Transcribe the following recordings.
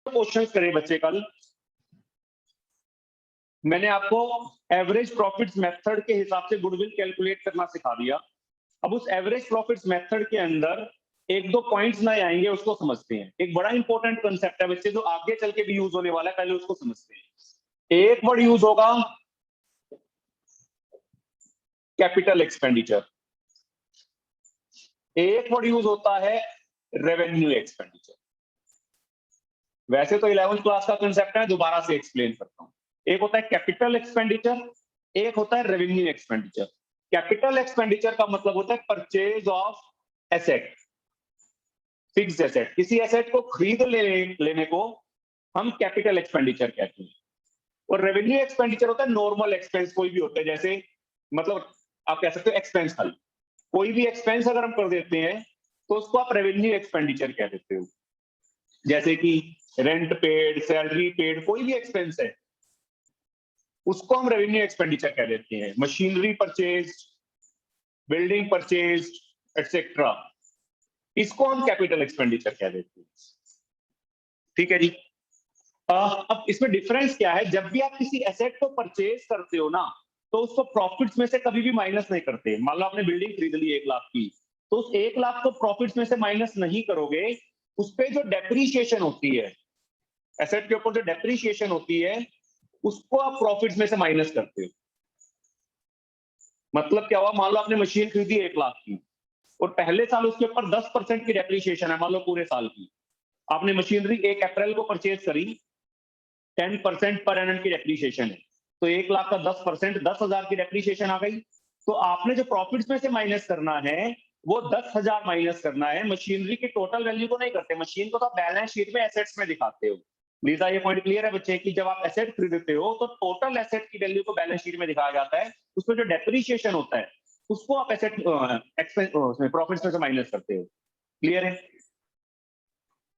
Questions करे बच्चे कल, मैंने आपको एवरेज प्रॉफिट्स मेथड के हिसाब से गुडविल कैलकुलेट करना सिखा दिया। अब उस एवरेज प्रॉफिट्स मेथड के अंदर एक दो पॉइंट्स नए आएंगे, उसको समझते हैं। एक बड़ा इंपॉर्टेंट कंसेप्ट है बच्चे, जो आगे चल के भी यूज होने वाला है, पहले उसको समझते हैं। एक वर्ड यूज होगा कैपिटल एक्सपेंडिचर, एक वर्ड यूज होता है रेवेन्यू एक्सपेंडिचर। वैसे तो 11th क्लास का कंसेप्ट है, दोबारा से एक्सप्लेन करता हूं। एक होता है कैपिटल एक्सपेंडिचर, एक होता है रेवेन्यू एक्सपेंडिचर। कैपिटल एक्सपेंडिचर का मतलब होता है purchase of asset, fixed asset. किसी एसेट को खरीद लेने को हम कैपिटल एक्सपेंडिचर कहते हैं। और रेवेन्यू एक्सपेंडिचर होता है नॉर्मल एक्सपेंस, कोई भी होता है, जैसे मतलब आप कह सकते हो एक्सपेंस खाली। कोई भी एक्सपेंस अगर हम कर देते हैं तो उसको आप रेवेन्यू एक्सपेंडिचर कह देते हो। जैसे कि रेंट पेड, सैलरी पेड, कोई भी एक्सपेंस है उसको हम रेवेन्यू एक्सपेंडिचर कह देते हैं। Machinery purchase, building purchase etcetera, इसको हम कैपिटल एक्सपेंडिचर कह देते हैं। ठीक है जी। अब इसमें डिफरेंस क्या है, जब भी आप किसी एसेट को परचेज करते हो ना, तो उसको प्रॉफिट्स में से कभी भी माइनस नहीं करते। मान लो आपने बिल्डिंग खरीद ली 1 लाख की, तो उस 1 लाख को प्रॉफिट्स में से माइनस नहीं करोगे। उस पे जो डेप्रीशिएशन होती है, एसेट के ऊपर जो डेप्रीशिएशन होती है, उसको आप प्रॉफिट्स में से माइनस करते हो। मतलब क्या हुआ, मान लो आपने मशीन खरीदी 1 लाख की और पहले साल उसके ऊपर 10% की डेप्रीशिएशन है, मान लो पूरे साल की। आपने मशीनरी 1 अप्रैल को परचेज करी, 10% पर एनम की डेप्रीशिएशन है, तो 1 लाख का 10%, 10,000 की डेप्रीशिएशन आ गई। तो आपने जो प्रॉफिट्स में से माइनस करना है वो 10,000 माइनस करना है, मशीनरी की टोटल वैल्यू को नहीं करते। मशीन को तो आप बैलेंस शीट में एसेट्स में दिखाते हो। लीजा, ये पॉइंट क्लियर है बच्चे कि जब आप एसेट खरीदते हो तो टोटल एसेट की वैल्यू को बैलेंस शीट में दिखाया जाता है, उसमें जो डेप्रीशिएशन होता है उसको आप एसेट एक्सपेंस उसमें प्रॉफिट्स में से माइनस करते हो। क्लियर है?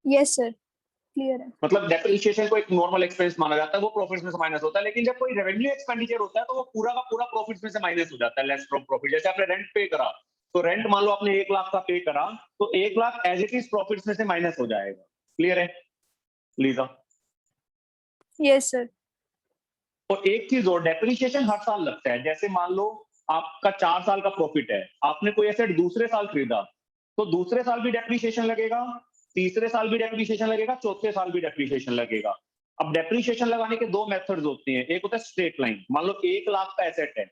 यस सर, क्लियर है। मतलब डेप्रीशिएशन को एक नॉर्मल एक्सपेंस माना जाता है, वो प्रॉफिट्स में से माइनस होता है। लेकिन जब कोई रेवेन्यू एक्सपेंडिचर होता है तो वो पूरा का पूरा प्रॉफिट्स में से माइनस हो जाता है, लेस फ्रॉम प्रॉफिट। जैसे आपने रेंट पे करा, तो रेंट मान लो आपने 1 लाख का पे करा, तो 1 lakh as it is profits में से माइनस हो जाएगा। क्लियर है लीजा? Yes sir. और एक चीज और, डेप्रीशिएशन हर साल लगता है। जैसे मान लो आपका 4 साल का प्रॉफिट है, आपने कोई एसेट दूसरे साल खरीदा, तो दूसरे साल भी डेप्रीशिएशन लगेगा, तीसरे साल भी डेप्रीशिएशन लगेगा, चौथे साल भी डेप्रीशिएशन लगेगा। अब डेप्रीशिएशन लगाने के दो मेथड्स होते हैं। एक होता है स्ट्रेट लाइन। मान लो 1 लाख का एसेट है,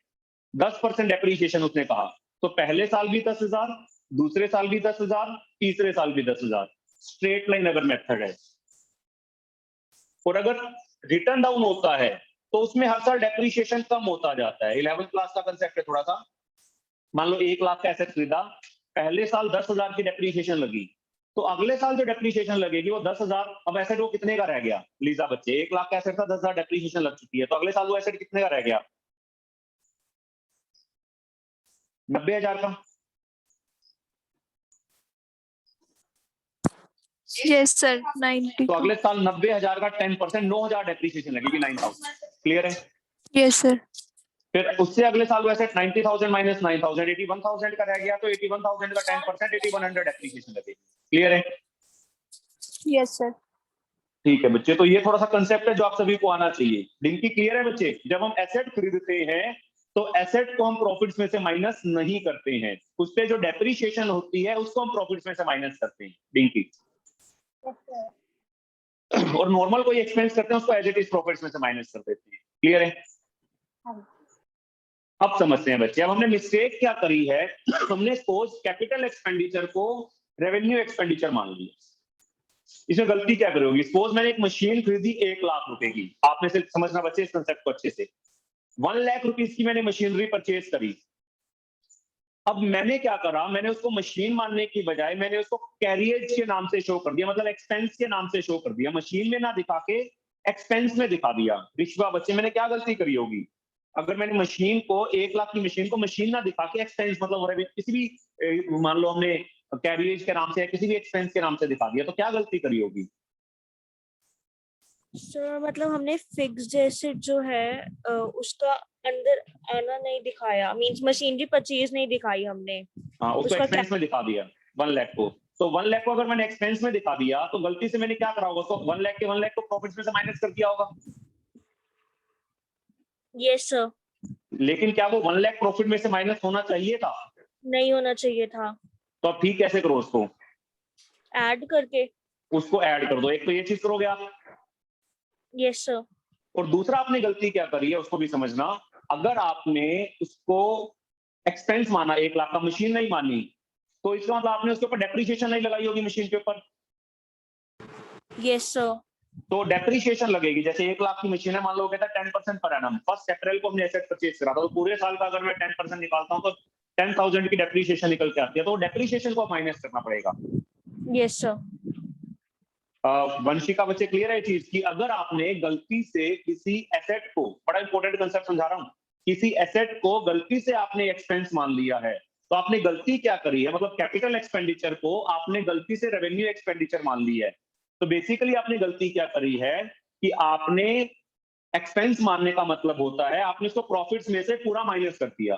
10% डेप्रीशिएशन उसने कहा, तो पहले साल भी 10,000, दूसरे साल भी 10,000, तीसरे साल भी 10,000। स्ट्रेट लाइन अगर मेथड है। और अगर रिटर्न डाउन होता है तो उसमें हर साल डेप्रीशिएशन कम होता जाता है। 11th क्लास का कंसेप्ट है थोड़ा सा। मान लो 1 लाख का एसेट खरीदा, पहले साल 10,000 की डेप्रीशिएशन लगी, तो अगले साल जो डेप्रीशिएशन लगेगी वो 10,000। अब एसेट वो कितने का रह गया लीजा बच्चे? 1 लाख का एसेट था, 10,000 डेप्रीशिएशन लग चुकी है, तो अगले साल वो एसेट कितने का रह गया? 90,000 का। यस सर, 90 तो का। अगले साल 90,000 का 10%, 9,000 डेप्रीशिएशन लगेगी, 9,000। क्लियर है? Yes sir. फिर उससे अगले साल वो एसेट 90,000 माइनस 9,000, 81,000 का रह गया, तो 81,000 का 10%, 8100 डेप्रीशिएशन लगेगी। क्लियर है? Yes sir. ठीक है बच्चे, तो ये थोड़ा सा कंसेप्ट है जो आप सभी को आना चाहिए। डिंकी क्लियर है बच्चे? जब हम एसेट खरीदते हैं तो एसेट को हम प्रॉफिट्स में से माइनस नहीं करते हैं, उस पे जो डेप्रीशिएशन होती है उसको हम प्रॉफिट्स में से माइनस करते हैं। डिंकी, और नॉर्मल कोई एक्सपेंस करते हैं उसको एज इट इज प्रॉफिट्स में से माइनस कर देते हैं। क्लियर है? अब समझते हैं बच्चे। अब हमने मिस्टेक क्या करी है, हमने सपोज कैपिटल एक्सपेंडिचर को रेवेन्यू एक्सपेंडिचर मान लिया। इसमें गलती क्या करोगी? सपोज मैंने एक मशीन खरीदी 1 लाख रुपए की, आपने से समझना बच्चे इस कंसेप्ट को अच्छे से। 1 लाख रुपीज की मैंने मशीनरी परचेज करी। अब मैंने क्या करा, मैंने उसको मशीन मानने की बजाय मैंने उसको कैरियज के नाम से शो कर दिया, मतलब एक्सपेंस के नाम से शो कर दिया। मशीन में ना दिखा के एक्सपेंस में दिखा दिया। विश्वा बच्चे, मैंने क्या गलती करी होगी? अगर मैंने मशीन को 1 लाख की मशीन को मशीन ना दिखा के एक्सपेंस मतलब किसी भी मान लो हमने कैरियज के नाम से या किसी भी एक्सपेंस के नाम से दिखा दिया, तो क्या गलती करी होगी? सर मतलब हमने फिक्स्ड एसेट जो है उसका अंदर आना नहीं दिखाया, मींस मशीनरी परचेज नहीं दिखाई हमने। हाँ, उसको उसका एक्सपेंस में दिखा दिया 1 लाख को। तो 1 लाख को अगर मैंने एक्सपेंस में दिखा दिया तो गलती से मैंने क्या करा होगा, उसको 1 लाख के 1 लाख को प्रॉफिट्स में से माइनस कर दिया होगा। Yes sir. लेकिन क्या वो 1 लाख प्रॉफिट में से माइनस होना चाहिए था? नहीं होना चाहिए था। तो अब ठीक कैसे करो उसको? ऐड करके। उसको ऐड कर दो, एक तो ये चीज करोगे आप। Yes sir. और दूसरा आपने गलती क्या करी है उसको भी समझना। अगर आपने उसको एक्सपेंस माना, 1 लाख का मशीन नहीं मानी, तो इसका मतलब आपने उसके ऊपर डेप्रिसिएशन नहीं लगाई होगी मशीन के ऊपर। Yes sir. तो डेप्रिसिएशन लगेगी। जैसे 1 लाख की मशीन है, मान लो कहता है 10% पर एनम, 1 अप्रैल को हमने एसेट परचेज करा था, तो पूरे साल का अगर मैं 10% निकालता हूं तो 10,000 की डेप्रिसिएशन निकल के आती है, तो डेप्रिसिएशन को माइनस करना पड़ेगा। Yes sir. वंशिका बच्चे क्लियर है चीज कि अगर आपने गलती से किसी एसेट को, बड़ा इंपॉर्टेंट कंसेप्ट समझा रहा हूं, किसी एसेट को गलती से आपने एक्सपेंस मान लिया है, तो आपने गलती क्या करी है, मतलब कैपिटल एक्सपेंडिचर को आपने गलती से रेवेन्यू एक्सपेंडिचर मान ली है। तो बेसिकली आपने गलती क्या करी है कि आपने एक्सपेंस मानने का मतलब होता है आपने इसको प्रॉफिट्स में से पूरा माइनस कर दिया।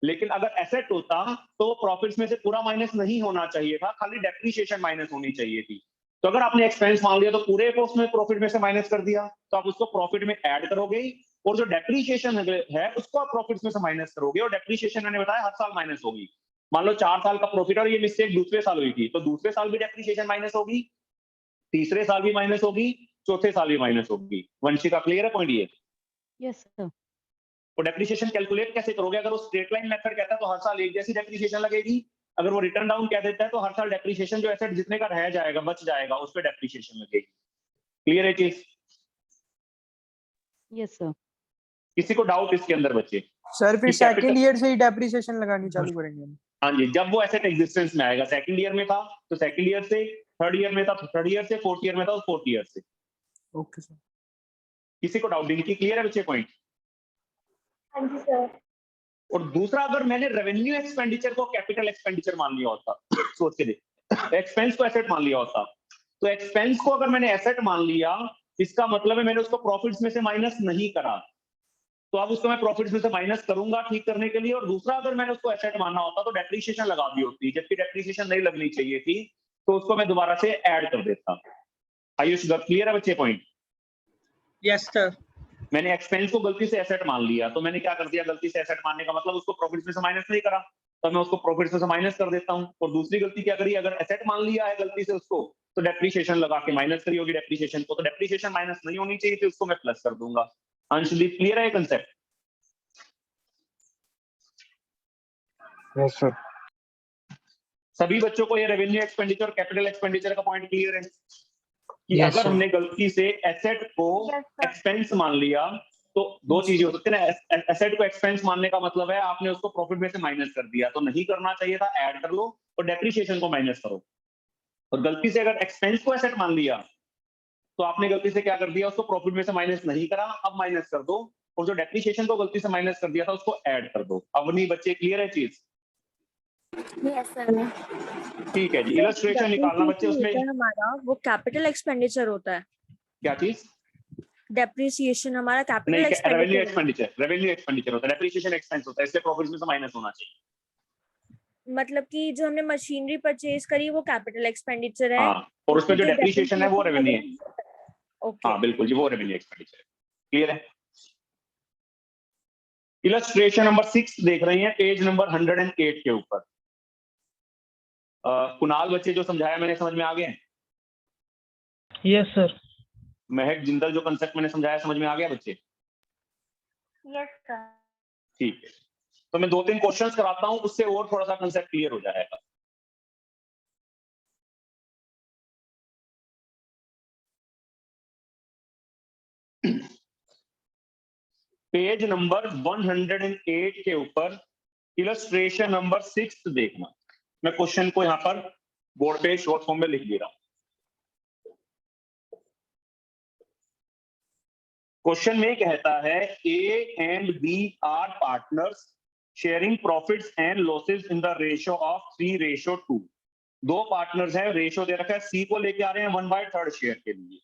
लेकिन अगर एसेट होता तो प्रॉफिट्स में से पूरा माइनस नहीं होना चाहिए था, खाली डेप्रिसिएशन माइनस होनी चाहिए थी। तो अगर आपने एक्सपेंस मान लिया तो पूरे को उसमें प्रॉफिट में से माइनस कर दिया, तो आप उसको प्रॉफिट में ऐड करोगे ही, और जो डेप्रिसिएशन है उसको आप प्रॉफिट्स में से माइनस करोगे, और डेप्रिसिएशन मैंने बताया हर साल माइनस होगी। मान लो 4 साल का प्रॉफिट और ये मिस्टेक दूसरे साल हुई थी, तो दूसरे साल भी डेप्रिसिएशन माइनस होगी, तीसरे साल भी माइनस होगी, चौथे साल भी माइनस होगी। वंशिका क्लियर है पॉइंट ये? Yes sir. तो डेप्रिसिएशन कैलकुलेट कैसे करोगे? अगर वो स्ट्रेट लाइन मेथड कहता है तो हर साल एक जैसी डेप्रिसिएशन लगेगी, अगर वो रिटर्न डाउन कह देता है तो हर साल डेप्रिसिएशन जो एसेट जितने का रह जाएगा, बच जाएगा, उस पर डेप्रिसिएशन लगेगी। क्लियर है चीज? Yes sir. किसी को डाउट इसके अंदर बच्चे? सर फिर कि सेकंड capital- ईयर से ही डेप्रिसिएशन लगानी चालू करेंगे हम। हाँ जी, जब वो एसेट एग्जिस्टेंस में आएगा। सेकंड ईयर में था तो सेकंड ईयर से, थर्ड ईयर में था तो थर्ड ईयर से, फोर्थ ईयर में था तो फोर्थ ईयर से। Okay sir. किसी को डाउट नहीं? क्लियर है बच्चे पॉइंट? हाँ जी सर। और दूसरा, अगर मैंने रेवेन्यू एक्सपेंडिचर को कैपिटल एक्सपेंडिचर मान लिया होता, सोच के देख, एक्सपेंस को एसेट मान लिया होता, तो एक्सपेंस को अगर मैंने एसेट मान लिया, इसका मतलब है मैंने उसको प्रॉफिट्स में से माइनस नहीं करा, तो अब उसको मैं प्रॉफिट्स में से माइनस करूंगा ठीक करने के लिए। और दूसरा, अगर मैंने उसको एसेट मानना होता तो डेप्रिसिएशन लगा दी होती, जबकि डेप्रिसिएशन नहीं लगनी चाहिए थी, तो उसको मैं दोबारा से ऐड कर देता। आयुष क्लियर है बच्चे पॉइंट? Yes sir. मैंने एक्सपेंस को गलती से एसेट मान लिया, तो मैंने क्या कर दिया, गलती से एसेट मानने का मतलब उसको प्रॉफिट्स में से माइनस नहीं करा, तो मैं उसको प्रॉफिट्स में से माइनस कर देता हूं। और दूसरी गलती क्या करी, अगर एसेट मान लिया है गलती से उसको, तो डेप्रिसिएशन लगा के माइनस करी होगी डेप्रिसिएशन को, तो डेप्रिसिएशन माइनस नहीं होनी चाहिए थी, उसको मैं प्लस कर दूंगा। अंशदीप क्लियर है कंसेप्ट? Yes sir. सभी बच्चों को ये रेवेन्यू एक्सपेंडिचर और कैपिटल एक्सपेंडिचर का पॉइंट क्लियर है कि Yes, अगर sir. हमने गलती से एसेट को Yes, sir. एक्सपेंस मान लिया, तो दो चीजें हो सकती है ना। एसेट को एक्सपेंस मानने का मतलब है आपने उसको प्रॉफिट में से माइनस कर दिया, तो नहीं करना चाहिए था, ऐड कर लो, और डेप्रिसिएशन को माइनस करो। और गलती से अगर एक्सपेंस को एसेट मान लिया, तो आपने गलती से क्या कर दिया, उसको प्रॉफिट में से माइनस नहीं करा, अब माइनस कर दो, और जो डेप्रिसिएशन को गलती से माइनस कर दिया था उसको ऐड कर दो। अब नहीं बच्चे क्लियर है चीज? Yes sir. ठीक है जी। इलस्ट्रेशन निकालना बच्चे उसमें। हमारा वो कैपिटल एक्सपेंडिचर होता है। क्या चीज? डेप्रिसिएशन हमारा नहीं, capital revenue expenditure expenditure, revenue expenditure होता है, डेप्रिसिएशन एक्सपेंस होता है, इसलिए प्रॉफिट्स में से माइनस होना चाहिए। मतलब कि जो हमने मशीनरी परचेज करी वो कैपिटल एक्सपेंडिचर है, हाँ, और उसमें जो जो डेप्रिसिएशन है वो रेवेन्यू है। ओके। हाँ बिल्कुल जी, वो रेवेन्यू एक्सपेंडिचर है। क्लियर है? इलस्ट्रेशन नंबर 6 देख रही हैं, पेज नंबर 108 के ऊपर। कुणाल बच्चे जो समझाया मैंने, समझ में आ गए? Yes sir. महक जिंदल जो कंसेप्ट मैंने समझाया समझ में आ गया बच्चे? Yes sir. ठीक है, तो मैं 2-3 क्वेश्चंस कराता हूं, उससे और थोड़ा सा कंसेप्ट क्लियर हो जाएगा। पेज नंबर 108 के ऊपर इलस्ट्रेशन नंबर 6 देखना। मैं क्वेश्चन को यहां पर बोर्ड पे शॉर्ट फॉर्म में लिख दे रहा हूं। क्वेश्चन में कहता है A and B are partners sharing profits and losses in the ratio of 3:2। दो पार्टनर्स हैं, रेशियो दे रखा है, सी को लेके आ रहे हैं 1/3 शेयर के लिए।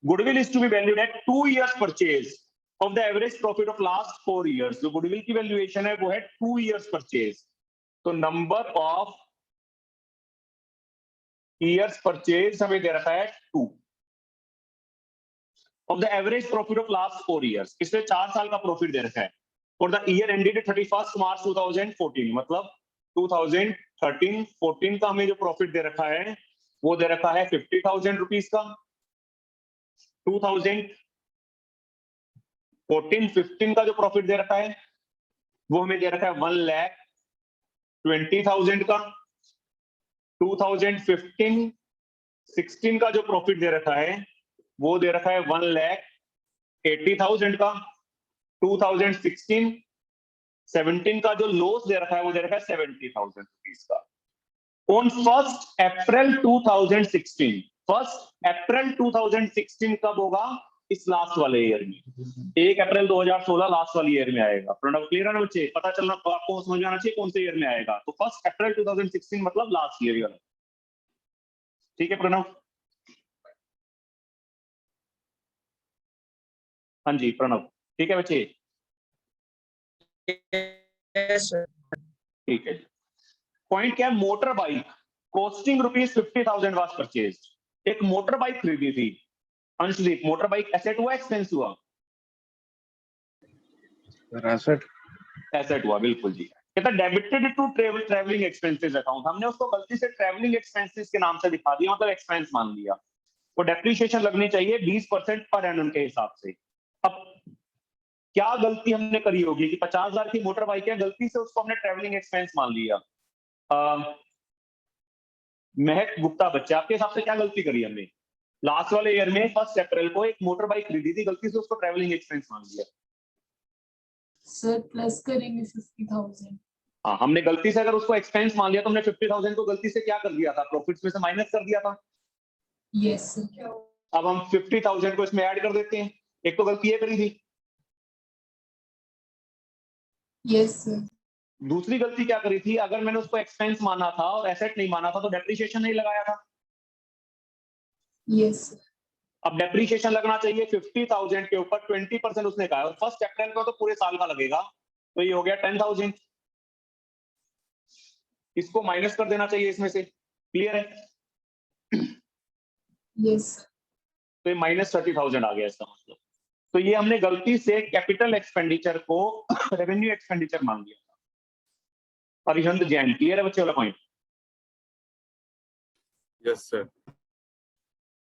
Goodwill is to be valued at 2 years purchase of the average profit of last 4 years। जो गुडविल की वैल्यूएशन है वो है 2 years परचेज। तो नंबर ऑफ ईयर्स परचेज हमें दे रखा है 2 of the average profit of last 4 years, इसमें 4 साल का प्रॉफिट दे रखा है for the year ended 31 March 2014, मतलब 2013-14 का हमें जो प्रॉफिट दे रखा है वो दे रखा है 50,000 रुपीज का। 2014-15 का जो प्रॉफिट दे रखा है वो हमें दे रखा है 1,20,000 का। 2015-16 का जो प्रॉफिट दे रखा है वो दे रखा है 1,80,000 का। 2016-17 का जो लॉस दे रखा है वो दे रखा है 70,000 रुपीज का। ऑन 1 अप्रैल 2016, 1 अप्रैल 2016 कब होगा? इस लास्ट वाले ईयर में, 1 अप्रैल 2016 लास्ट वाले ईयर में आएगा। प्रणव क्लियर है ना बच्चे? पता चलना आपको, समझ में आना चाहिए कौन से ईयर में आएगा। तो 1 अप्रैल 2016 मतलब लास्ट ईयर। ठीक है प्रणव? हाँ जी प्रणव, ठीक है बच्चे? Yes, sir. ठीक है जी। पॉइंट क्या है? Motor bike costing ₹50,000 was purchase. एक मोटर बाइक खरीदी थी अंशदीप, मोटर बाइक एसेट हुआ एक्सपेंस हुआ? Asset. एसेट हुआ, बिल्कुल जी। कहता debited to travelling expenses account, हमने उसको गलती से ट्रैवलिंग एक्सपेंसेस के नाम से दिखा दिया, मतलब एक्सपेंस मान लिया। वो डेप्रिसिएशन लगनी चाहिए 20% पर एनम के हिसाब से। अब क्या गलती हमने करी होगी कि 50,000 की मोटर बाइक है, गलती से उसको हमने ट्रैवलिंग एक्सपेंस मान लिया। महक गुप्ता बच्चे, आपके हिसाब से क्या गलती करी हमने? लास्ट वाले ईयर में 1 अप्रैल को एक मोटर बाइक खरीदी थी, गलती से उसको ट्रैवलिंग एक्सपेंस मान लिया। सर प्लस करेंगे 50,000। हाँ, हमने गलती से अगर उसको एक्सपेंस मान लिया तो हमने 50,000 को गलती से क्या कर दिया था? प्रॉफिट्स में से माइनस कर दिया था। Yes sir. अब हम 50,000 को इसमें ऐड कर देते हैं। एक तो गलती ये करी थी, यस सर। दूसरी गलती क्या करी थी? अगर मैंने उसको एक्सपेंस माना था और एसेट नहीं माना था तो डेप्रिसिएशन नहीं लगाया था। Yes sir. अब डेप्रिसिएशन लगना चाहिए 50,000 के ऊपर 20% उसने कहा, और 1 अप्रैल को तो पूरे साल का लगेगा, तो ये हो गया 10,000। इसको माइनस कर देना चाहिए इसमें से। क्लियर है? Yes sir. तो ये -30,000 आ गया इसका मतलब। तो ये हमने गलती से कैपिटल एक्सपेंडिचर को रेवेन्यू एक्सपेंडिचर मान लिया था। अरिहंत जैन, क्लियर है बच्चे वाला पॉइंट? Yes sir.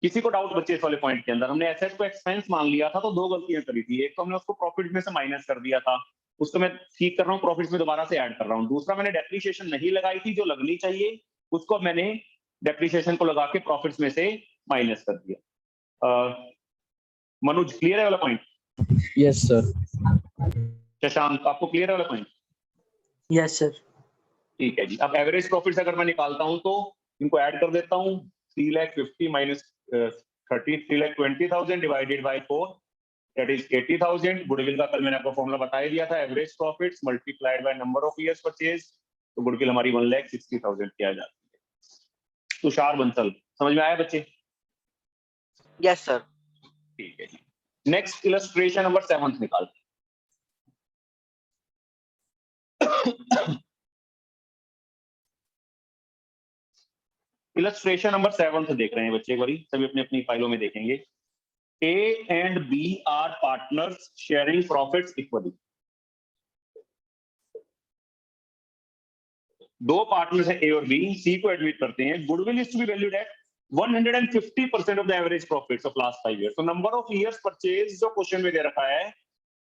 किसी को डाउट बच्चे इस वाले पॉइंट के अंदर? हमने एसेट को एक्सपेंस मान लिया था तो 2 गलतियां करी थी। एक तो हमने उसको प्रॉफिट में से माइनस कर दिया था, उसको मैं ठीक कर रहा हूँ, प्रॉफिट्स में दोबारा से ऐड कर रहा हूँ। दूसरा, मैंने डेप्रिसिएशन नहीं लगाई थी जो लगनी चाहिए, उसको मैंने डेप्रिसिएशन को लगा के प्रॉफिट्स में से माइनस कर दिया। मनोज, क्लियर है वाला पॉइंट? Yes, sir. शशांक, आपको क्लियर है वाला पॉइंट? Yes, sir. ठीक है जी। अब एवरेज प्रॉफिट्स अगर मैं निकालता हूं तो इनको ऐड कर देता हूं। 3,50,000 minus 30, 3,20,000 divided by 4, that is 80,000। Goodwill का कल मैंने आपको फॉर्मूला बता ही दिया था, average profits multiplied by number of years purchase. तो गुडविल हमारी 1,60,000 किया जाती है। तुषार बंसल, समझ में आया बच्चे? Yes, sir. ठीक है जी। नेक्स्ट इलस्ट्रेशन नंबर 7 निकालते हैं। इलस्ट्रेशन नंबर 7 देख रहे हैं बच्चे, एक बारी सभी अपनी अपनी फाइलों में देखेंगे। A and B are partners sharing profits equally. दो पार्टनर्स हैं A और B, C को एडमिट करते हैं। Goodwill is to be valued at 150% of the average profits of last 5 years. तो नंबर ऑफ ईयर्स परचेज जो क्वेश्चन में दे रखा है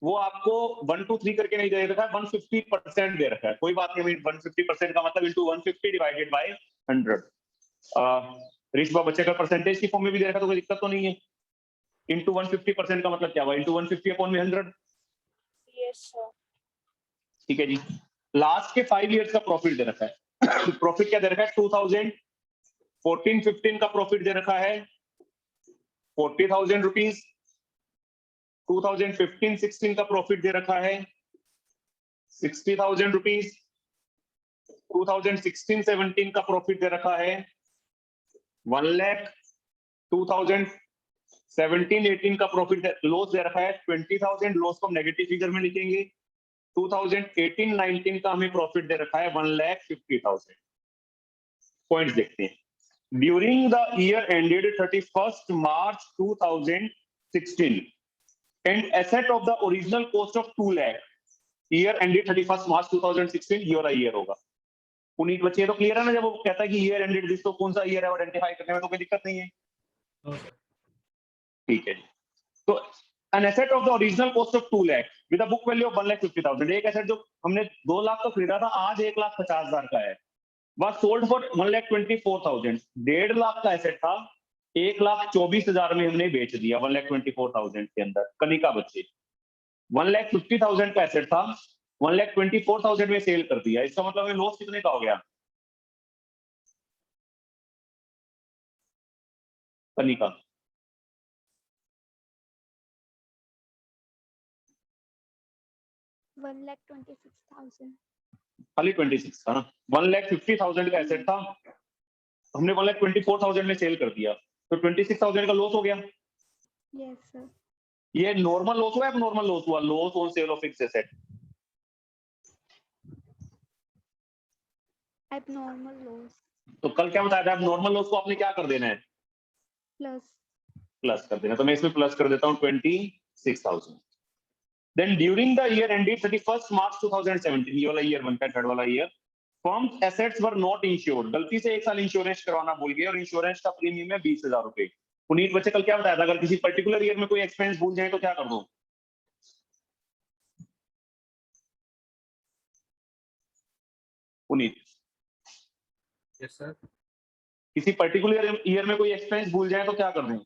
वो आपको 1 2 3 करके नहीं दे रखा है, 150% दे रखा है। कोई बात नहीं, 150% का मतलब इंटू 150 डिवाइडेड बाय 100। ऋषभा बच्चे का परसेंटेज की फॉर्म में भी दे रखा तो कोई दिक्कत तो नहीं है। इंटू 150% का मतलब क्या हुआ? इंटू 150 अपॉन में 100। Yes sir. ठीक है जी। लास्ट के 5 इयर्स का प्रॉफिट दे रखा है। प्रॉफिट क्या दे रखा है? 2014-15 का प्रॉफिट दे रखा है 40,000 रुपीज। 2015-16 का प्रॉफिट दे रखा है 60,000 रुपीज। 2016-17 का प्रॉफिट दे रखा है 1 लाख। 2017-18 का प्रॉफिट लॉस दे रखा है 20,000। लॉस को हम नेगेटिव फिगर में लिखेंगे। 2018-19 का हमें प्रॉफिट दे रखा है 1,50,000। पॉइंट्स देखते हैं। During the year ended 31st March 2016 and asset of the original cost of 2 lakh, year ended 31st March 2016 ये वाला ईयर होगा। पुनीत बच्चे ये तो क्लियर है ना, जब वो कहता है कि ईयर एंडेड दिस, तो कौन सा ईयर है आइडेंटिफाई करने में तो कोई दिक्कत नहीं है। ठीक है जी। तो an asset of the original cost of 2 lakh with a book value of 1,50,000, एक एसेट जो हमने 2 लाख का खरीदा था आज 1,50,000 का है, was sold for 1,24,000। 1.5 लाख का एसेट था, 1,24,000 में हमने बेच दिया 1,24,000 के अंदर। कनिका बच्चे 1,50,000 का एसेट था, 1,24,000 में सेल कर दिया, इसका मतलब हमें लॉस कितने का हो गया कनिका? खाली 26 था ना। 1,50,000 का एसेट था, हमने 1,24,000 में सेल कर दिया, तो 26,000 का लॉस हो गया। Yes sir. ये नॉर्मल लॉस हुआ, एबनॉर्मल लॉस हुआ? Loss on sale of fixed asset. Abnormal loss. तो कल क्या बताया था, एबनॉर्मल लॉस को आपने क्या कर देना है? प्लस कर देना। तो मैं इसमें प्लस कर देता हूँ 26,000। Then during the year ended 31st March 2017, ये वाला ईयर बनता है, थर्ड वाला year, firm assets were not insured, गलती से 1 साल इंश्योरेंस करवाना भूल गए और इंश्योरेंस का प्रीमियम है 20,000 रुपए। पुनीत बच्चे कल क्या बताया था, अगर किसी पर्टिकुलर ईयर में कोई एक्सपेंस भूल जाए तो क्या कर दो? पुनीत यस सर, किसी पर्टिकुलर ईयर में कोई एक्सपेंस भूल जाए तो क्या कर दें?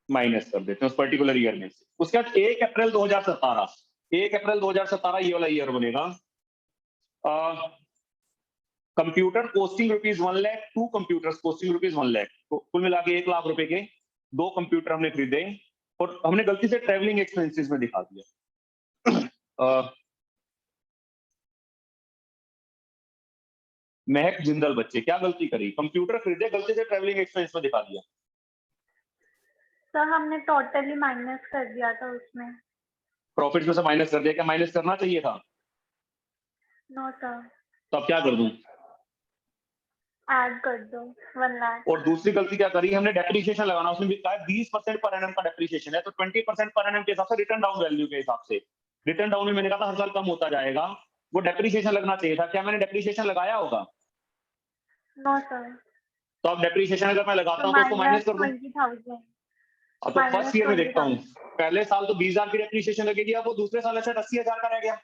माइनस कर देते हैं उस पर्टिकुलर ईयर में से। उसके बाद 1 अप्रैल 2017, 1 अप्रैल 2017 ये वाला ईयर बनेगा। Computer costing ₹1 lakh, 2 computers costing ₹1 lakh, तो कुल मिला के 1 लाख रुपए के 2 कंप्यूटर हमने खरीदे और हमने गलती से ट्रेवलिंग एक्सपेंसेस में दिखा दिया। महक जिंदल बच्चे क्या गलती करी, कंप्यूटर खरीदे, गलती से ट्रेवलिंग एक्सपेंस में दिखा दिया। सर हमने टोटली माइनस कर दिया था उसमें। प्रॉफिट में से माइनस कर दिया, क्या माइनस करना चाहिए था? नो सर, तो अब क्या कर दूं? ऐड कर दो 1 लाख। और दूसरी गलती क्या करी हमने, डेप्रिसिएशन लगाना, उसमें भी कहा 20% पर एनम का डेप्रिसिएशन है, तो 20% पर एनम के हिसाब से रिटर्न डाउन वैल्यू के हिसाब से, रिटर्न डाउन में मैंने कहा था हर साल कम होता जाएगा, वो डेप्रिसिएशन लगना चाहिए था। क्या मैंने डेप्रिसिएशन लगाया होगा? No sir. तो अब डेप्रिसिएशन अगर मैं लगाता हूँ तो उसको माइनस कर दूं। 20,000। अब तो फर्स्ट ईयर में देखता हूँ, 20,000। पहले साल तो 20,000 की डेप्रिसिएशन लगेगी, अब वो दूसरे साल एसेट 80,000 का रह गया।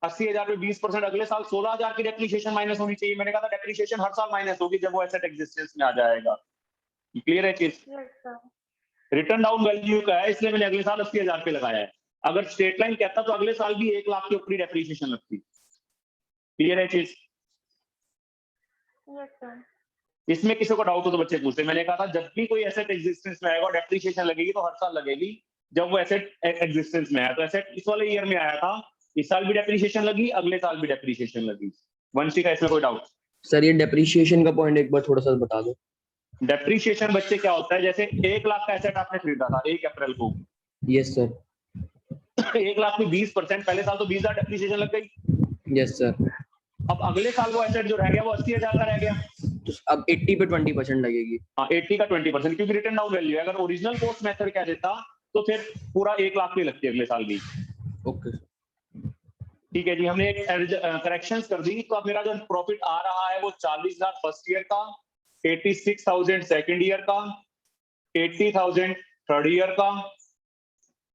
80,000 में 20%, अगले साल 16,000 की डेप्रिसिएशन माइनस होनी चाहिए। मैंने कहा था डेप्रिसिएशन हर साल माइनस होगी जब वो एसेट एग्जिस्टेंस में आ जाएगा। क्लियर है चीज? Yes sir. Return down value का है, इसलिए मैंने अगले साल 80,000 पे लगाया है। अगर स्ट्रेट लाइन कहता तो अगले साल भी 1 लाख के ऊपर डेप्रिसिएशन लगती। क्लियर है चीज? Yes sir. इसमें किसी को डाउट हो तो बच्चे पूछते। मैंने कहा था जब भी कोई एसेट एग्जिस्टेंस में आएगा डेप्रिसिएशन लगेगी तो हर साल लगेगी जब वो एसेट एग्जिस्टेंस में आया। तो एसेट इस वाले ईयर में आया था, इस साल भी डेप्रिसिएशन लगी, अगले साल भी डेप्रिसिएशन लगी। वंशी का इसमें कोई डाउट? सर ये डेप्रिसिएशन का पॉइंट एक बार थोड़ा सा बता दो। डेप्रिसिएशन बच्चे क्या होता है, जैसे 1 लाख का एसेट आपने खरीदा था 1 अप्रैल को, यस सर। 1 लाख में 20%, पहले साल तो 20,000 डेप्रिसिएशन लग गई। Yes sir. अब अगले साल वो एसेट जो रह गया वो 80,000 का रह गया, तो अब 80 पे 20% लगेगी। हाँ 80 का 20%, क्योंकि रिटर्न डाउन वैल्यू है। अगर ओरिजिनल कॉस्ट मेथड क्या देता तो फिर पूरा 1 लाख पे लगती है अगले साल भी। ओके। ठीक है जी, हमने एक करेक्शंस कर दी। तो अब मेरा जो प्रॉफिट आ रहा है वो 40,000 फर्स्ट ईयर का, 86,000 सेकंड ईयर का, 80,000 थर्ड ईयर का,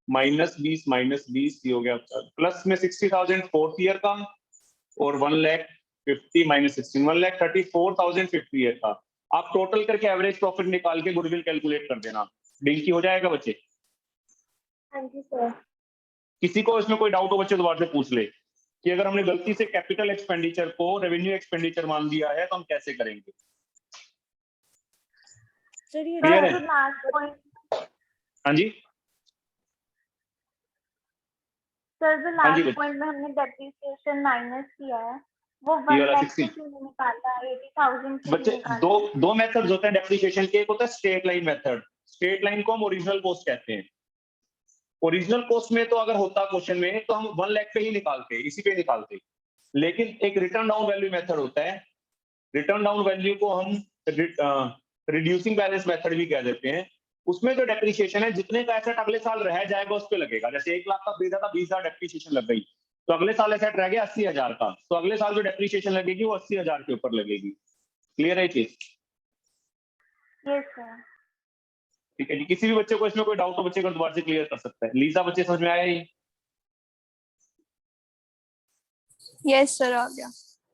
-20 ये हो गया, प्लस में 60,000 फोर्थ ईयर का और 1,50,000 -16 1,34,000 फिफ्थ ईयर का। आप टोटल करके एवरेज प्रॉफिट निकाल के गुडविल कैलकुलेट कर देना। डिंकी हो जाएगा बच्चे? हाँ जी सर। किसी को इसमें कोई डाउट हो बच्चे दोबारा से पूछ ले कि अगर हमने गलती से कैपिटल एक्सपेंडिचर को रेवेन्यू एक्सपेंडिचर मान दिया है तो हम कैसे करेंगे? सर ये Clear है? जो लास्ट पॉइंट, हाँ जी, सर जो हाँ जी लास्ट बच्चे। पॉइंट में हमने डेप्रिसिएशन माइनस किया है वो ये 1 वाला लाख 60 से क्यों नहीं निकाला, 80,000 से बच्चे, निकाला? दो मेथड्स होते हैं डेप्रिसिएशन के। एक होता है straight line method, straight line को हम ओरिजिनल कॉस्ट कहते हैं। ओरिजिनल कॉस्ट में तो अगर होता क्वेश्चन में तो हम 1 लाख पे ही निकालते, इसी पे निकालते। लेकिन एक रिटर्न डाउन वैल्यू मेथड होता है रिटर्न डाउन वैल्यू को हम रिड्यूसिंग बैलेंस मेथड भी कह देते हैं। उसमें जो डेप्रिसिएशन है, जितने का एसेट अगले साल रह जाएगा उस पे लगेगा। जैसे 1 लाख का खरीदा था, 20,000 डेप्रिसिएशन लग गई, तो अगले साल एसेट रह गया 80,000 का, तो अगले साल जो डेप्रिसिएशन लगेगी वो 80,000 के ऊपर लगेगी। क्लियर है चीज? Yes sir. ठीक है जी। किसी भी बच्चे को इसमें कोई डाउट हो, बच्चे को दोबारा से क्लियर कर सकता है। लीजा, बच्चे समझ में आया ये? यस सर, आ गया।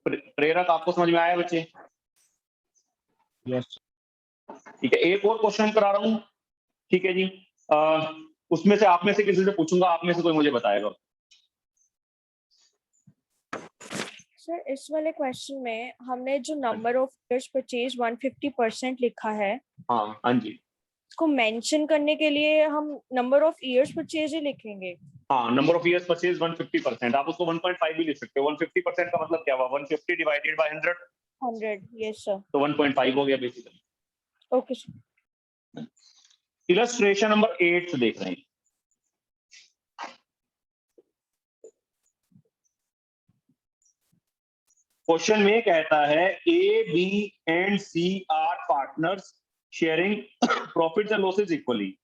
प्रेरक, आपको समझ में आया बच्चे? यस ठीक है, एक और क्वेश्चन करा रहा हूँ। ठीक है जी। उसमें से आप में से किसी से पूछूंगा, आप में से कोई मुझे बताएगा। सर इस वाले क्वेश्चन में हमने जो नंबर ऑफ इयर्स परचेज 150% लिखा है, हाँ हाँ जी, इसको मेंशन करने के लिए हम नंबर ऑफ इयर्स परचेज ही लिखेंगे। हाँ, नंबर ऑफ इयर्स परचेज 150%, आप उसको 1.5 भी लिख सकते हो। 150% का मतलब क्या हुआ? 150 डिवाइडेड बाय 100, 100, यस सर। तो 1.5 हो गया basically. Okay sir. Illustration number 8 देख रहे हैं। क्वेश्चन में कहता है A, B and C are partners sharing profits and losses equally.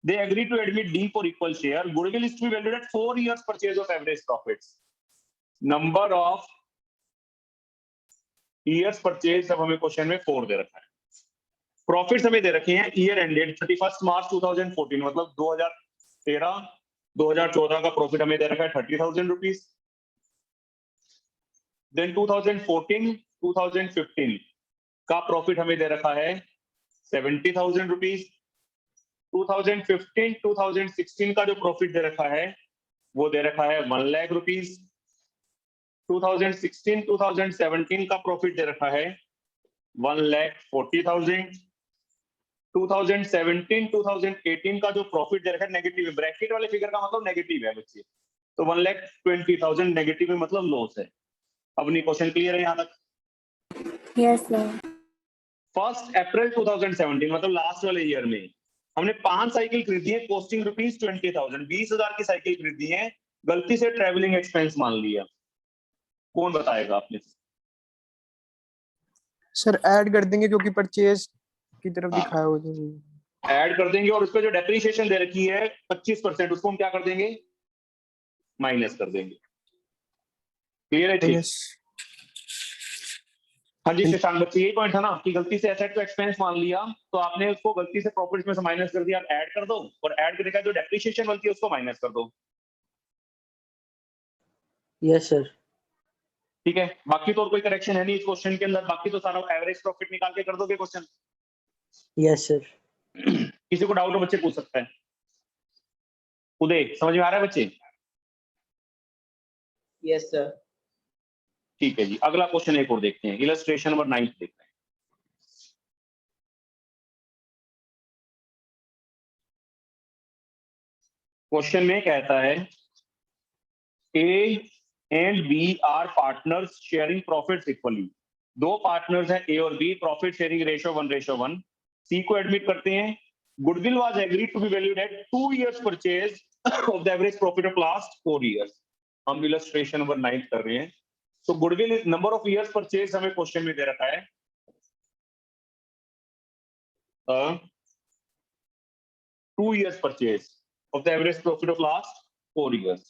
They agree to admit D for equal share. Goodwill is to be valued at 4 years purchase of average profits. Number of years purchase सब हमें question में 4 दे रखा है। Profits हमें दे रखे हैं year ended 31 March 2014, मतलब 2013-2014 का प्रॉफिट हमें दे रखा है 30,000 रुपीज। देन 2014-2015 का प्रॉफिट हमें दे रखा है 70,000 रुपीज। 2015-2016 का जो प्रॉफिट दे रखा है वो दे रखा है 1 लाख रुपीज। 2016-2017 का प्रॉफिट दे रखा है 1,40,000। 2017-2018 का जो प्रॉफिट दे रखा है नेगेटिव है, ब्रैकेट वाले फिगर का मतलब नेगेटिव है बच्चे, तो 1,20,000 नेगेटिव में मतलब लॉस है। अपनी क्वेश्चन क्लियर है यहाँ तक? Yes sir. 1 अप्रैल 2017 मतलब लास्ट वाले ईयर में हमने 5 साइकिल खरीदी है, कॉस्टिंग रुपीज 20,000, 20,000 की साइकिल खरीदी है, गलती से ट्रेवलिंग एक्सपेंस मान लिया। कौन बताएगा आपने? सर ऐड कर देंगे क्योंकि परचेज की तरफ हाँ। दिखाया हुआ है। ऐड कर देंगे और उस पर जो डेप्रिसिएशन दे रखी है 25%, उसको हम क्या कर देंगे? माइनस कर देंगे। क्लियर है चीज? यस हाँ जी शशांक बच्चे, यही पॉइंट था ना कि गलती से एसेट को एक्सपेंस मान लिया, तो आपने उसको गलती से प्रॉफिट में से माइनस कर दिया। आप ऐड कर दो और ऐड करने का जो डेप्रिसिएशन बनती है उसको माइनस कर दो। Yes sir. ठीक है, बाकी तो और कोई करेक्शन है नहीं इस क्वेश्चन के अंदर, बाकी तो सारा एवरेज प्रॉफिट निकाल के कर दोगे क्वेश्चन। Yes sir. किसी को डाउट हो बच्चे पूछ सकते हैं। उदय, समझ में आ रहा है बच्चे? Yes sir. ठीक है जी, अगला क्वेश्चन एक और देखते हैं। इलस्ट्रेशन नंबर 9 देखते हैं। क्वेश्चन में कहता है A and B are partners sharing profits equally. 2 partners हैं ए और B, profit sharing ratio 1:1। C को एडमिट करते हैं। Goodwill was agreed to be valued at 2 years purchase of the average profit of last 4 years। हम illustration number 9 कर रहे हैं। तो goodwill is number of years purchase हमें क्वेश्चन में दे रखा है 2 years purchase of the average profit of last 4 years,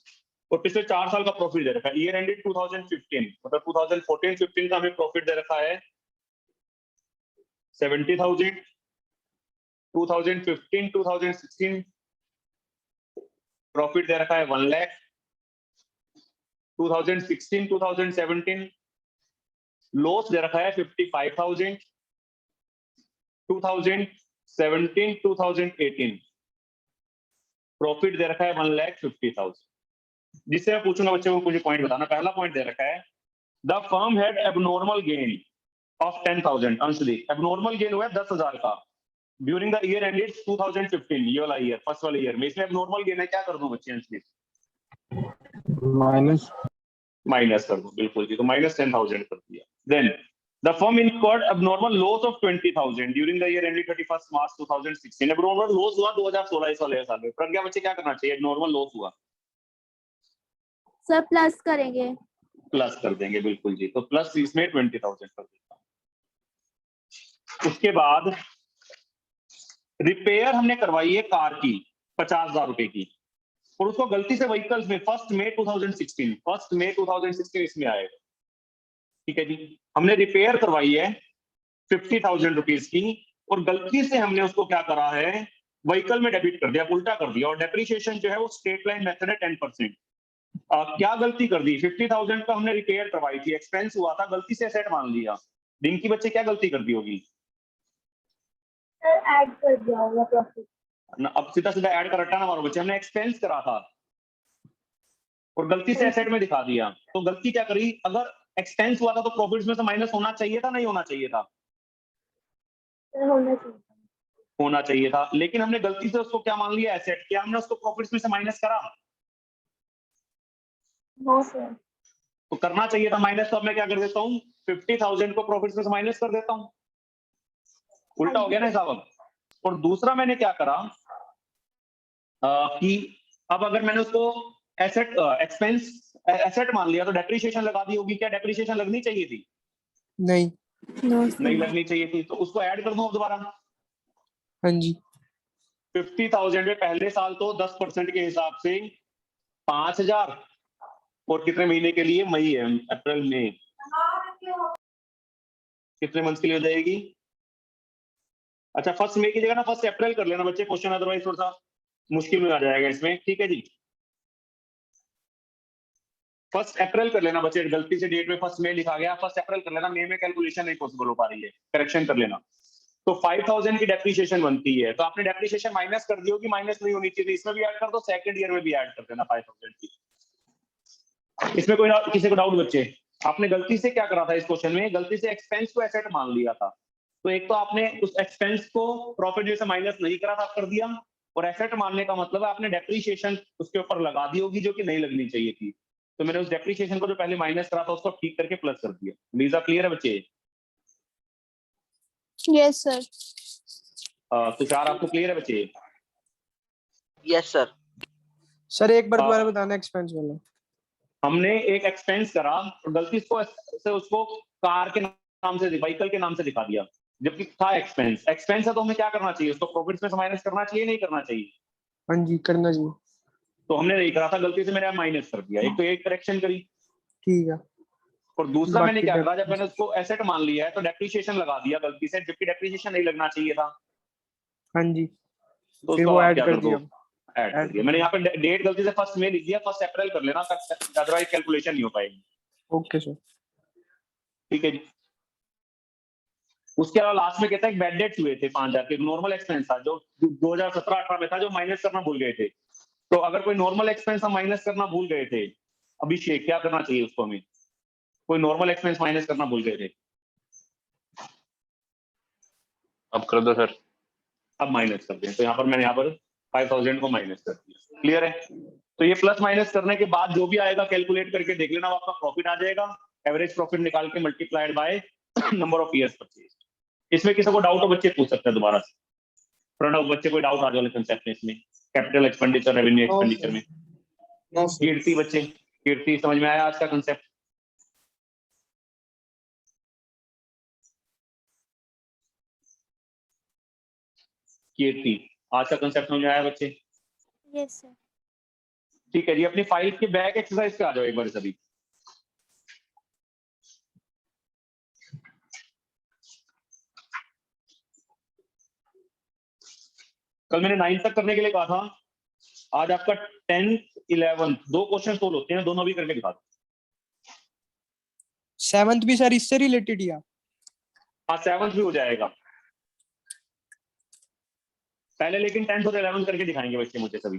और पिछले 4 साल का प्रॉफिट दे रखा है। ईयर एंडेड 2015, मतलब 2014-15 का हमें प्रॉफिट दे रखा है 70,000। 2015-2016 प्रॉफिट दे रखा है 1 लाख। 2016-2017 लॉस दे रखा है 55,000। 2017-2018 प्रॉफिट दे रखा है 1,50,000। जिससे मैं पूछूंगा बच्चे को, मुझे पॉइंट बताना। पहला पॉइंट दे रखा है the firm had abnormal gain of 10,000। Anshudeep, abnormal gain हुआ है 10,000 का ड्यूरिंग द ईयर एंडेड 2015, ये वाला ईयर, फर्स्ट वाले ईयर में। इसमें एबनॉर्मल गेन है, क्या कर दूं बच्चे? अंशुदीप माइनस कर दो, बिल्कुल जी, तो -10,000 कर दिया। Then the firm incurred abnormal loss of 20,000 during the year ended 31 March 2016। Abnormal loss हुआ 2016 इस वाले साल में। प्रज्ञा बच्चे क्या करना चाहिए? एबनॉर्मल लॉस हुआ, सर प्लस करेंगे। प्लस कर देंगे, बिल्कुल जी। तो प्लस इसमें 20,000 कर देता हूं। उसके बाद रिपेयर हमने करवाई है कार की 50,000 रुपए की, और उसको गलती से व्हीकल्स में 1 मई 2016 इसमें आएगा। ठीक है जी, हमने रिपेयर करवाई है 50,000 रुपीज की, और गलती से हमने उसको क्या करा है, व्हीकल में डेबिट कर दिया, उल्टा कर दिया, और डेप्रिसिएशन जो है वो स्ट्रेट लाइन मेथड है 10%। क्या गलती कर दी, 50,000 का हमने रिपेयर करवाई थी, एक्सपेंस हुआ था, गलती से एसेट मान लिया। डिंकी बच्चे क्या गलती कर दी होगी? सर ऐड कर दिया होगा प्रॉफिट। अब सीधा सीधा ऐड कर रटा ना मारो बच्चे, हमने एक्सपेंस करा था और गलती से एसेट में दिखा दिया। तो गलती क्या करी, अगर एक्सपेंस हुआ था तो प्रॉफिट्स में से माइनस होना चाहिए था, नहीं होना चाहिए था? होना चाहिए। होना चाहिए था, लेकिन हमने गलती से उसको क्या मान लिया, एसेट। क्या हमने उसको प्रॉफिट्स में से माइनस करा? No sir. तो करना चाहिए था माइनस, तो अब मैं क्या कर देता हूँ, 50,000 को प्रॉफिट्स में से माइनस कर देता हूँ, उल्टा हो गया ना हिसाब अब। और दूसरा मैंने क्या करा कि अब अगर मैंने उसको एसेट एक्सपेंस एसेट मान लिया तो डेप्रिसिएशन लगा दी होगी। क्या डेप्रिसिएशन लगनी चाहिए थी? नहीं। नहीं लगनी चाहिए थी, तो उसको ऐड कर दूं अब दोबारा। हाँ जी। 50,000 में पहले साल तो 10% के हिसाब से 5,000, और कितने महीने के लिए, मई है, अप्रैल में, कितने मंथ के लिए हो जाएगी? अच्छा, 1 मई की जगह ना 1 अप्रैल कर लेना बच्चे, क्वेश्चन अदरवाइज थोड़ा सा मुश्किल में आ जाएगा इसमें। ठीक है जी, 1 अप्रैल कर लेना बच्चे, गलती से डेट में 1 मई लिखा गया, 1 अप्रैल कर लेना, मई में कैलकुलेशन नहीं पॉसिबल हो पा रही है, करेक्शन कर लेना। तो 5,000 की डेप्रिसिएशन बनती है, तो आपने डेप्रिसिएशन माइनस कर दी होगी, माइनस नहीं होनी चाहिए, इसमें भी ऐड कर दो, सेकंड ईयर में भी ऐड कर देना 5,000 की। इसमें कोई किसी को डाउट बच्चे? आपने गलती से क्या करा था इस क्वेश्चन में, गलती से एक्सपेंस को एसेट मान लिया था। तो एक तो आपने उस एक्सपेंस को प्रॉफिट में से माइनस नहीं करा था, कर दिया, और एसेट मानने का मतलब है आपने डेप्रिसिएशन उसके ऊपर लगा दी होगी, जो कि नहीं लगनी चाहिए थी। तो मैंने उस डेप्रिसिएशन को जो पहले माइनस करा था उसको ठीक करके प्लस कर दिया। लीजा क्लियर है बच्चे? Yes sir. तुषार आपको क्लियर है बच्चे? Yes sir. सर एक बार हाँ। दोबारा बताना एक्सपेंस वाला। हमने एक एक्सपेंस करा और गलती से उसको कार के नाम से, व्हीकल के नाम से दिखा दिया, जबकि था एक्सपेंस। एक्सपेंस है तो हमें क्या करना चाहिए, उसको प्रॉफिट्स में से माइनस करना चाहिए, नहीं करना चाहिए? हाँ जी, करना चाहिए। तो हमने नहीं करा था, गलती से मैंने माइनस कर दिया। एक तो एक करेक्शन करी, ठीक है। और दूसरा मैंने बाकी क्या करा, जब मैंने उसको एसेट मान लिया है तो डेप्रिसिएशन लगा दिया गलती से, जबकि डेप्रिसिएशन नहीं लगना चाहिए था। हाँ जी, तो फिर उसको वो आप ऐड क्या कर कर दो, दिया। ऐड कर दिया। मैंने यहाँ पे डेट गलती से 1 मई लिख दिया, 1 अप्रैल कर लेना, अदरवाइज कैलकुलेशन नहीं हो पाएगी। Okay sir. ठीक है जी। उसके अलावा लास्ट में कहता है बैड डेट्स हुए थे 5,000 के, नॉर्मल एक्सपेंस था जो 2017-18 में था, जो माइनस करना भूल गए थे। तो अगर कोई नॉर्मल एक्सपेंस हम माइनस करना भूल गए थे, अभिषेक क्या करना चाहिए उसको हमें? कोई नॉर्मल एक्सपेंस माइनस करना भूल गए थे, अब कर दो सर। अब माइनस कर दें। तो यहाँ पर मैंने यहाँ पर 5,000 को माइनस कर दिया। क्लियर है? तो ये प्लस माइनस करने के बाद जो भी आएगा कैलकुलेट करके देख लेना, आपका प्रॉफिट आ जाएगा। एवरेज प्रॉफिट निकाल के multiplied by number of years purchase. इसमें किसी को डाउट हो बच्चे पूछ सकते हैं दोबारा से। प्रणव बच्चे कोई डाउट आ जाए कंसेप्ट में, इसमें कैपिटल एक्सपेंडिचर, रेवेन्यू एक्सपेंडिचर में? कीर्ति बच्चे, कीर्ति समझ में आया आज का कंसेप्ट? कीर्ति, आज का कंसेप्ट समझ में आया बच्चे? Yes sir. ठीक है जी, अपनी फाइल के बैक एक्सरसाइज पे आ जाओ एक बार सभी। कल मैंने 9 तक करने के लिए कहा था, आज आपका 10th 11th 2 क्वेश्चन सोल्व होते हैं, दोनों भी करके दिखा दो। 7th भी सर इससे रिलेटेड या? हाँ 7th भी हो जाएगा पहले, लेकिन 10th और 11th करके दिखाएंगे बच्चे मुझे सभी।